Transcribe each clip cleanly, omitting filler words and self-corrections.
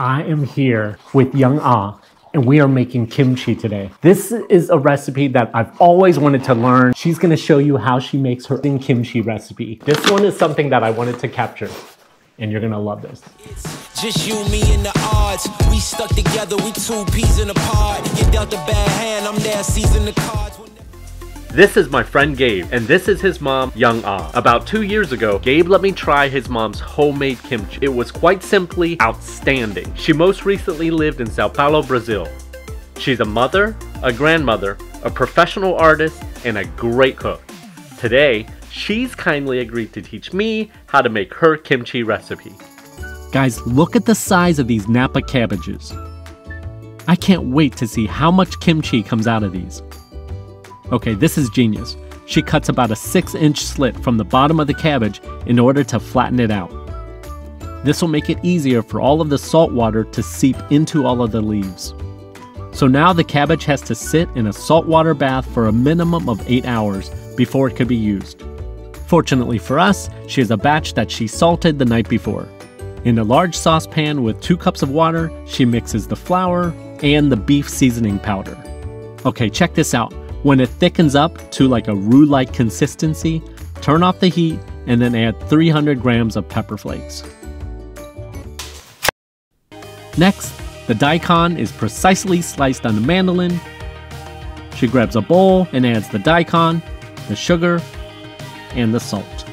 I am here with young Ah, and we are making kimchi today. This is a recipe that I've always wanted to learn. She's gonna show you how she makes her kimchi recipe. This one is something that I wanted to capture, and you're gonna love this. Just you, me, and the odds. We stuck together, we two peas in a pod. You dealt a bad hand, I'm there seizing the cards. This is my friend Gabe, and this is his mom, Young Ah. About 2 years ago, Gabe let me try his mom's homemade kimchi. It was quite simply outstanding. She most recently lived in Sao Paulo, Brazil. She's a mother, a grandmother, a professional artist, and a great cook. Today, she's kindly agreed to teach me how to make her kimchi recipe. Guys, look at the size of these Napa cabbages. I can't wait to see how much kimchi comes out of these. Okay, this is genius. She cuts about a 6-inch slit from the bottom of the cabbage in order to flatten it out. This will make it easier for all of the salt water to seep into all of the leaves. So now the cabbage has to sit in a saltwater bath for a minimum of 8 hours before it could be used. Fortunately for us, she has a batch that she salted the night before. In a large saucepan with 2 cups of water, she mixes the flour and the beef seasoning powder. Okay, check this out. When it thickens up to like a roux-like consistency, turn off the heat and then add 300 grams of pepper flakes. Next, the daikon is precisely sliced on the mandolin. She grabs a bowl and adds the daikon, the sugar, and the salt.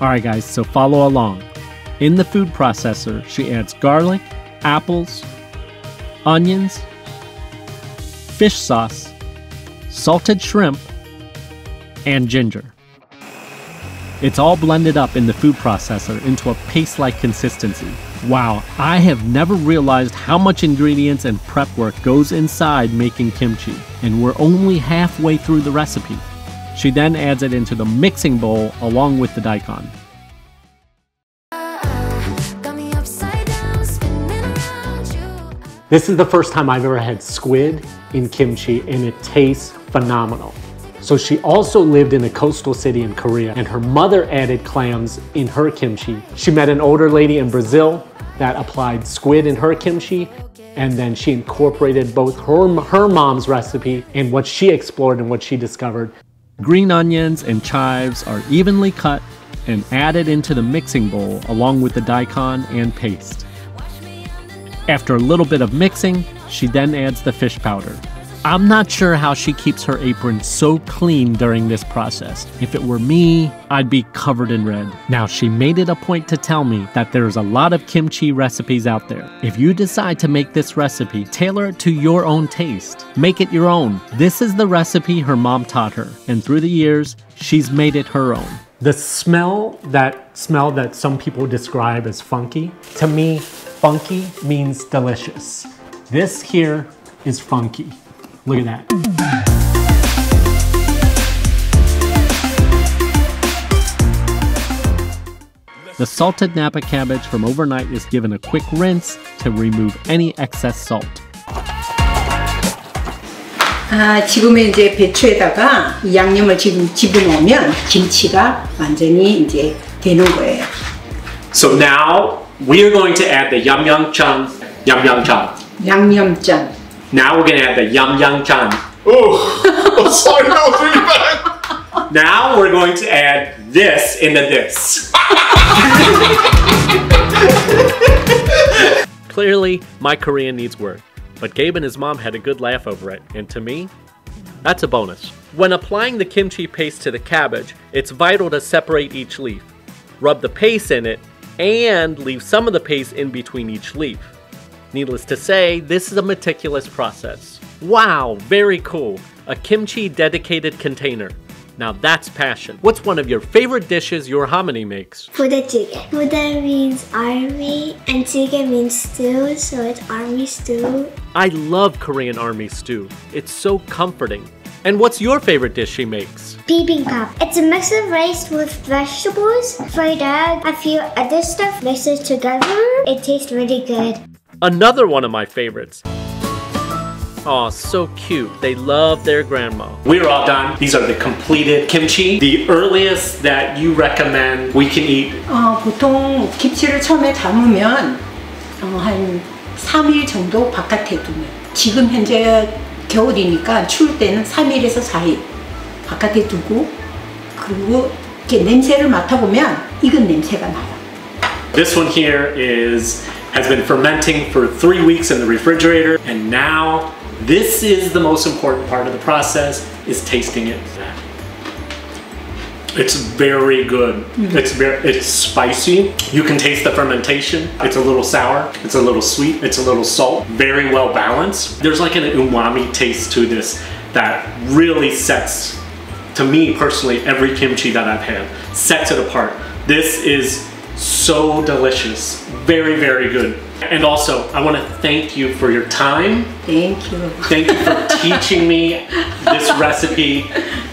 Alright guys, so follow along. In the food processor, she adds garlic, apples, onions, fish sauce, salted shrimp, and ginger. It's all blended up in the food processor into a paste-like consistency. Wow, I have never realized how much ingredients and prep work goes inside making kimchi, and we're only halfway through the recipe. She then adds it into the mixing bowl along with the daikon. This is the first time I've ever had squid in kimchi, and it tastes phenomenal. So she also lived in a coastal city in Korea, and her mother added clams in her kimchi. She met an older lady in Brazil that applied squid in her kimchi, and then she incorporated both her mom's recipe and what she explored and what she discovered. Green onions and chives are evenly cut and added into the mixing bowl along with the daikon and paste. After a little bit of mixing, she then adds the fish powder. I'm not sure how she keeps her apron so clean during this process. If it were me, I'd be covered in red. Now, she made it a point to tell me that there's a lot of kimchi recipes out there. If you decide to make this recipe, tailor it to your own taste. Make it your own. This is the recipe her mom taught her, and through the years, she's made it her own. The smell that some people describe as funky, to me, funky means delicious. This here is funky. Look at that. The salted Napa cabbage from overnight is given a quick rinse to remove any excess salt. 지금은 이제 배추에다가 이 양념을 지금 집어넣으면 김치가 완전히 이제 되는 거예요. So now we are going to add the yamyangchan. 양념장. Now we're going to add the yamyangchan. Oh, I'm sorry, that was really bad. Now we're going to add this into this. Clearly, my Korean needs work, but Gabe and his mom had a good laugh over it, and to me, that's a bonus. When applying the kimchi paste to the cabbage, it's vital to separate each leaf. Rub the paste in it, and leave some of the paste in between each leaf. Needless to say, this is a meticulous process. Wow, very cool. A kimchi dedicated container. Now that's passion. What's one of your favorite dishes your harmony makes? 부대찌개. 부대 means army and 찌개 means stew, so it's army stew. I love Korean army stew. It's so comforting. And what's your favorite dish she makes? Bibimbap. It's a mix of rice with vegetables, fried egg, a few other stuff mixes together. It tastes really good. Another one of my favorites. Aw, so cute. They love their grandma. We're all done. These are the completed kimchi. The earliest that you recommend we can eat? 보통 김치를 처음에 담으면 한 3일 정도 바깥에 두면, 지금 현재 겨울이니까 추울 때는 3일에서 4일 바깥에 두고, 그리고 이렇게 냄새를 맡아보면 익은 냄새가 나요. This one here has been fermenting for 3 weeks in the refrigerator, and now this is the most important part of the process, is tasting it. It's very good. It's spicy. You can taste the fermentation. It's a little sour. It's a little sweet. It's a little salt. Very well balanced. There's like an umami taste to this that really sets, to me personally, every kimchi that I've had, sets it apart. This is so delicious. Very, very good. And also, I want to thank you for your time. Thank you. Thank you for teaching me this recipe.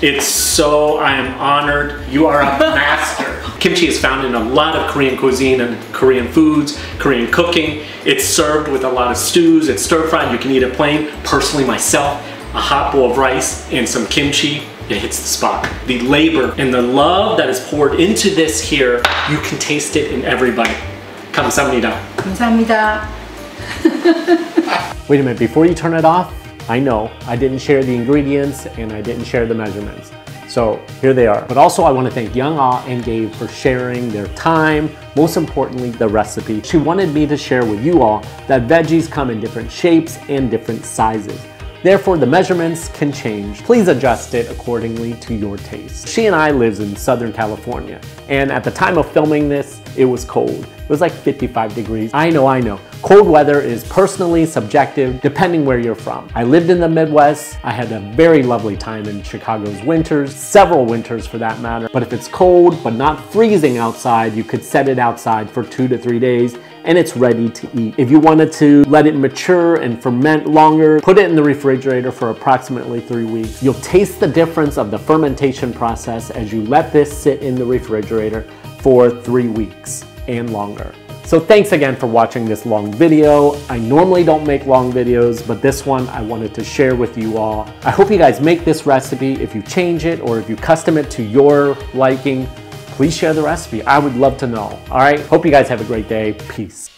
I am honored. You are a master. Kimchi is found in a lot of Korean cuisine and Korean foods, Korean cooking. It's served with a lot of stews. It's stir-fried. You can eat it plain. Personally, myself, a hot bowl of rice and some kimchi, it hits the spot. The labor and the love that is poured into this here, you can taste it in every bite. 감사합니다. 감사합니다. Wait a minute, before you turn it off, I know I didn't share the ingredients and I didn't share the measurements. So here they are. But also I want to thank Young Ah and Gabe for sharing their time, most importantly, the recipe. She wanted me to share with you all that veggies come in different shapes and different sizes. Therefore, the measurements can change. Please adjust it accordingly to your taste. She and I live in Southern California, and at the time of filming this, it was cold. It was like 55 degrees. I know. Cold weather is personally subjective depending where you're from. I lived in the Midwest. I had a very lovely time in Chicago's winters, several winters for that matter. But if it's cold but not freezing outside, you could set it outside for 2 to 3 days and it's ready to eat. If you wanted to let it mature and ferment longer, put it in the refrigerator for approximately 3 weeks. You'll taste the difference of the fermentation process as you let this sit in the refrigerator for 3 weeks and longer. So thanks again for watching this long video. I normally don't make long videos, but this one I wanted to share with you all. I hope you guys make this recipe. If you change it or if you custom it to your liking, please share the recipe. I would love to know. All right, hope you guys have a great day. Peace.